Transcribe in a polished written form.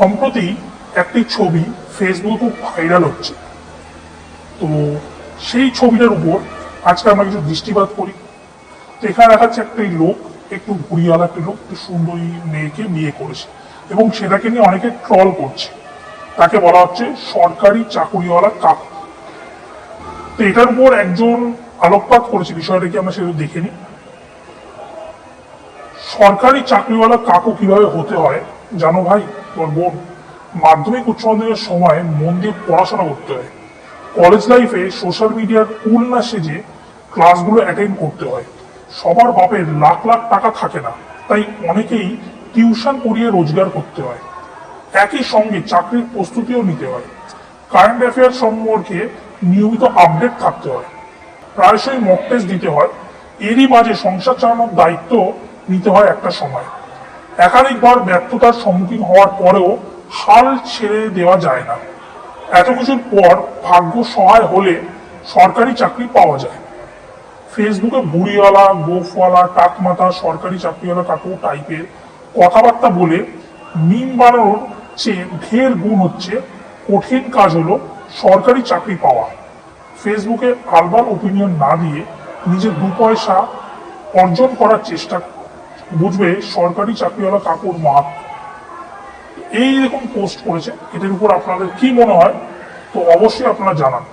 সম্প্রতি একটি ছবি ফেসবুকে খুব ভাইরাল হচ্ছে। তো সেই ছবিটার উপর আজকে আমরা কিছু দৃষ্টিপাত করি। তো এখানে দেখাচ্ছে একটি লোক, একটু ভুড়িওয়ালা একটি লোক, একটু সুন্দরী মেয়েকে বিয়ে করেছে এবং সেটাকে নিয়ে অনেকে ট্রল করছে। তাকে বলা হচ্ছে সরকারি চাকুরিওয়ালা কাকু। তো এটার উপর একজন আলোকপাত করেছে, বিষয়টা কি আমরা সেটা দেখে নিই। সরকারি চাকরিওয়ালা কাকু কিভাবে হতে হয় জানো ভাই? তোর বোন মাধ্যমিক উচ্চ মাধ্যমিকের সময় মন দিয়ে পড়াশোনা করতে হয়। কলেজ লাইফে সোশ্যাল মিডিয়ার কুল না সেজে ক্লাসগুলো অ্যাটেন্ড করতে হয়। সবার বাপের লাখ লাখ টাকা থাকে না, তাই অনেকেই টিউশন পড়িয়ে রোজগার করতে হয়। একই সঙ্গে চাকরির প্রস্তুতিও নিতে হয়। কারেন্ট অ্যাফেয়ার সম্পর্কে নিয়মিত আপডেট থাকতে হয়। প্রায়শই মক টেস্ট দিতে হয়। এরই মাঝে সংসার চালানোর দায়িত্ব নিতে হয় একটা সময়। একাধিকবার ব্যর্থতার সম্মুখীন হওয়ার পরেও হাল ছেড়ে দেওয়া যায় না। এত কিছুর পর ভাগ্য সহায় হলে সরকারি চাকরি পাওয়া যায়। ফেসবুকে বুড়িওয়ালা, গোফওয়ালা, টাকমাথা, সরকারি চাকরিওয়ালা কাকু টাইপের কথাবার্তা বলে মিম বানানোর চেয়ে ঢের গুণ হচ্ছে কঠিন কাজ হলো সরকারি চাকরি পাওয়া। ফেসবুকে আলবাল ওপিনিয়ন না দিয়ে নিজের 2 পয়সা অর্জন করার চেষ্টা বুঝবে সরকারি চাকরিওয়ালা কাকুর মাহাত্ম্য। এই রকম পোস্ট করেছে, এটার উপর আপনাদের কি মনে হয় তো অবশ্যই আপনারা জানান।